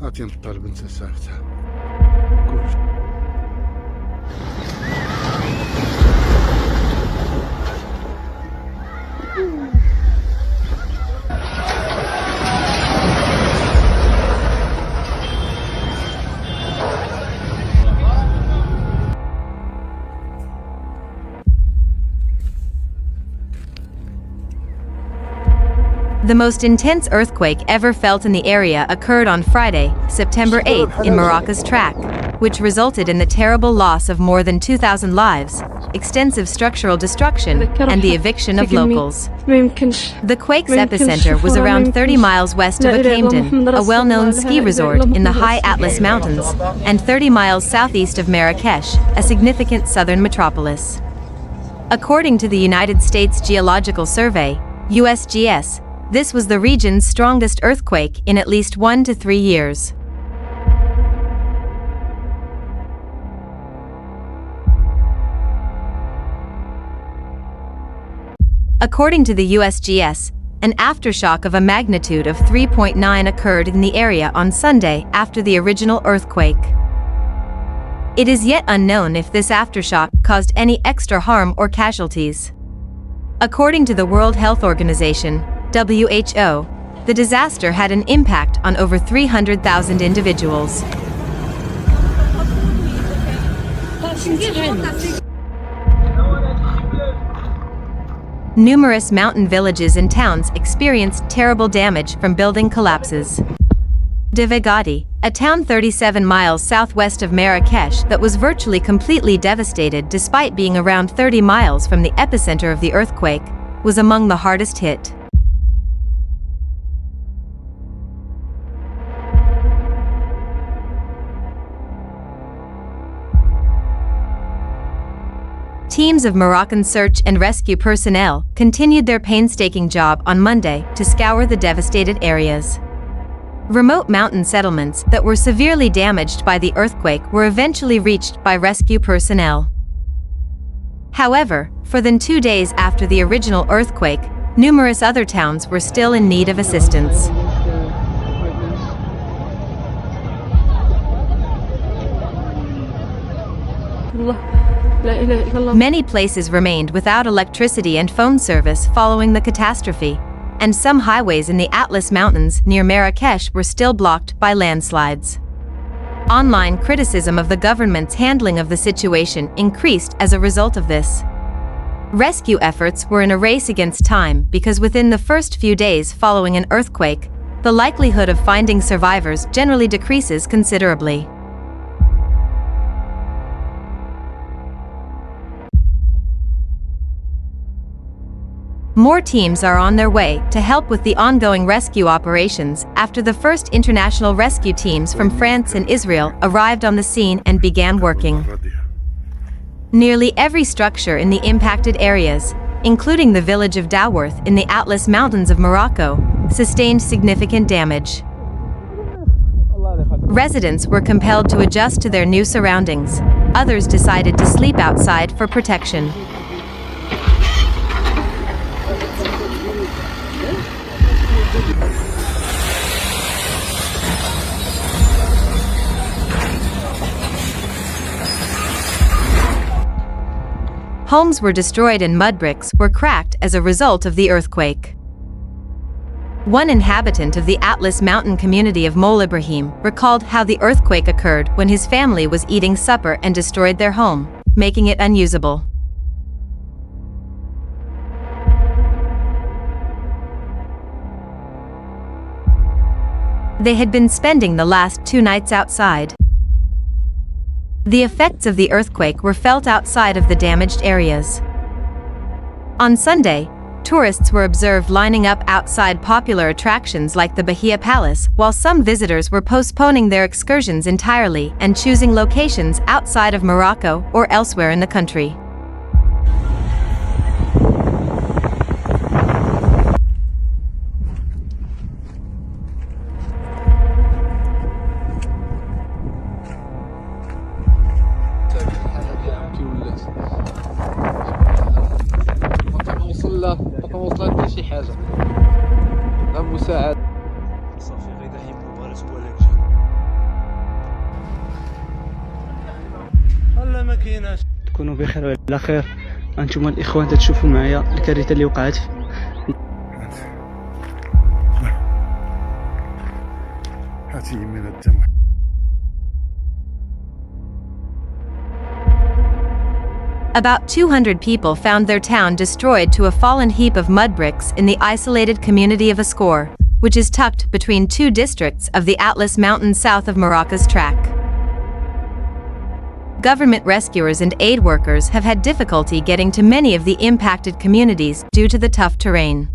هاتي نطلب انت سافتها كلشي. The most intense earthquake ever felt in the area occurred on Friday, September 8th in Morocco's track, which resulted in the terrible loss of more than 2,000 lives, extensive structural destruction, and the eviction of locals. The quake's epicenter was around 30 miles west of Camden, a well-known ski resort in the high Atlas Mountains, and 30 miles southeast of Marrakesh, a significant southern metropolis. According to the United States Geological Survey, USGS, this was the region's strongest earthquake in at least 1 to 3 years. According to the USGS, an aftershock of a magnitude of 3.9 occurred in the area on Sunday after the original earthquake. It is yet unknown if this aftershock caused any extra harm or casualties. According to the World Health Organization, WHO, the disaster had an impact on over 300,000 individuals. Numerous mountain villages and towns experienced terrible damage from building collapses. Devagati, a town 37 miles southwest of Marrakesh that was virtually completely devastated despite being around 30 miles from the epicenter of the earthquake, was among the hardest hit. Teams of Moroccan search and rescue personnel continued their painstaking job on Monday to scour the devastated areas. Remote mountain settlements that were severely damaged by the earthquake were eventually reached by rescue personnel. However, for than 2 days after the original earthquake, numerous other towns were still in need of assistance. Many places remained without electricity and phone service following the catastrophe, and some highways in the Atlas Mountains near Marrakesh were still blocked by landslides. Online criticism of the government's handling of the situation increased as a result of this. Rescue efforts were in a race against time because within the first few days following an earthquake, the likelihood of finding survivors generally decreases considerably. More teams are on their way to help with the ongoing rescue operations after the first international rescue teams from France and Israel arrived on the scene and began working. Nearly every structure in the impacted areas, including the village of Daworth in the Atlas Mountains of Morocco, sustained significant damage. Residents were compelled to adjust to their new surroundings. Others decided to sleep outside for protection. Homes were destroyed and mud bricks were cracked as a result of the earthquake. One inhabitant of the Atlas Mountain community of Mol Ibrahim recalled how the earthquake occurred when his family was eating supper and destroyed their home, making it unusable. They had been spending the last 2 nights outside. The effects of the earthquake were felt outside of the damaged areas. On Sunday, tourists were observed lining up outside popular attractions like the Bahia Palace, while some visitors were postponing their excursions entirely and choosing locations outside of Morocco or elsewhere in the country. ما وصلت لي شي حاجه غير مساعده صافي غير دحين مباراه ولا والله ما كايناش. تكونوا بخير وعلى خير. انتم الاخوان تشوفوا معايا الكارثه اللي وقعت. هاتي من الدم. About 200 people found their town destroyed to a fallen heap of mud bricks in the isolated community of Ascor, which is tucked between two districts of the Atlas Mountains south of Morocco's track. Government rescuers and aid workers have had difficulty getting to many of the impacted communities due to the tough terrain.